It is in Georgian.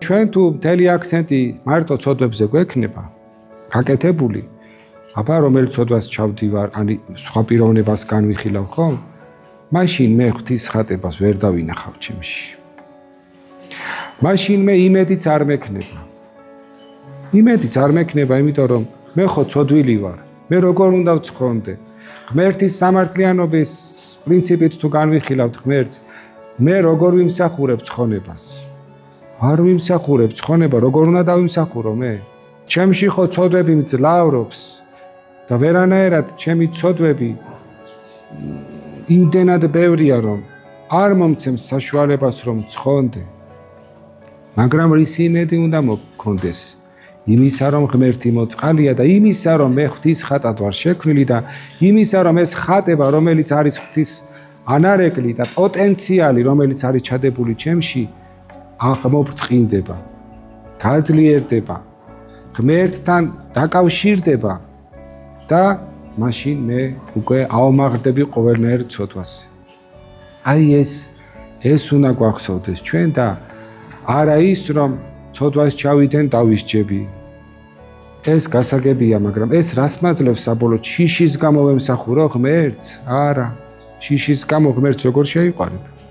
ჩვენ თუ მთელი აქცენტი მარტო ცოდვებზე გვექნება, გაკეთებული, აბა რომელიც ცოდვას ჩავდივარ, ან სხვა პიროვნებას განვიხილავ, ხო? მაშინ მე ღვთის ხატებას ვერ დავინახავ ჩემში. მაშინ მე იმედიც არ მექნება. იმედიც არ მექნება, იმიტომ რომ მე ხო ცოდვილი ვარ. მე როგორ უნდა ვცხოვრდე? ღმერთის სამართლიანობის პრინციპით თუ განვიხილავთ ღმერთს, მე როგორ ვიმსახურებ ცხონებას? არ ვიმსახურებ ცხონება, როგორ უნდა დავიმსახურო მე? ჩემში ხო ცოდვები მძლავრობს და ვერანაირად ჩემი ცოდვები იმდენად ბევრია, რომ არ მომცემს საშუალებას რომ ცხონდე. მაგრამ რისი იმედი უნდა მოგქონდეს? იმისა, რომ ღმერთი მოწყალია და იმისა, რომ მე ღვთის ხატად ვარ შექმნილი და იმისა, რომ ეს ხატება, რომელიც არის ღვთის ანარეკლი და პოტენციალი, რომელიც არის ჩადებული ჩემში, აღმოფწყინდება, გაძლიერდება, ღმერთთან დაკავშირდება და მაშინ მე უკვე ავმაღლდები ყოველნაირ ცოდვას. აი ეს უნდა გვახსოვდეს ჩვენ და არა ის, რომ ცოდვას ჩავიდენ დავისჯები. ეს გასაგებია, მაგრამ ეს რას მაძლევს საბოლოოდ? შიშის გამო ვემსახურო ღმერთს? არა, შიშის გამო ღმერთს როგორ შეიყვარებ?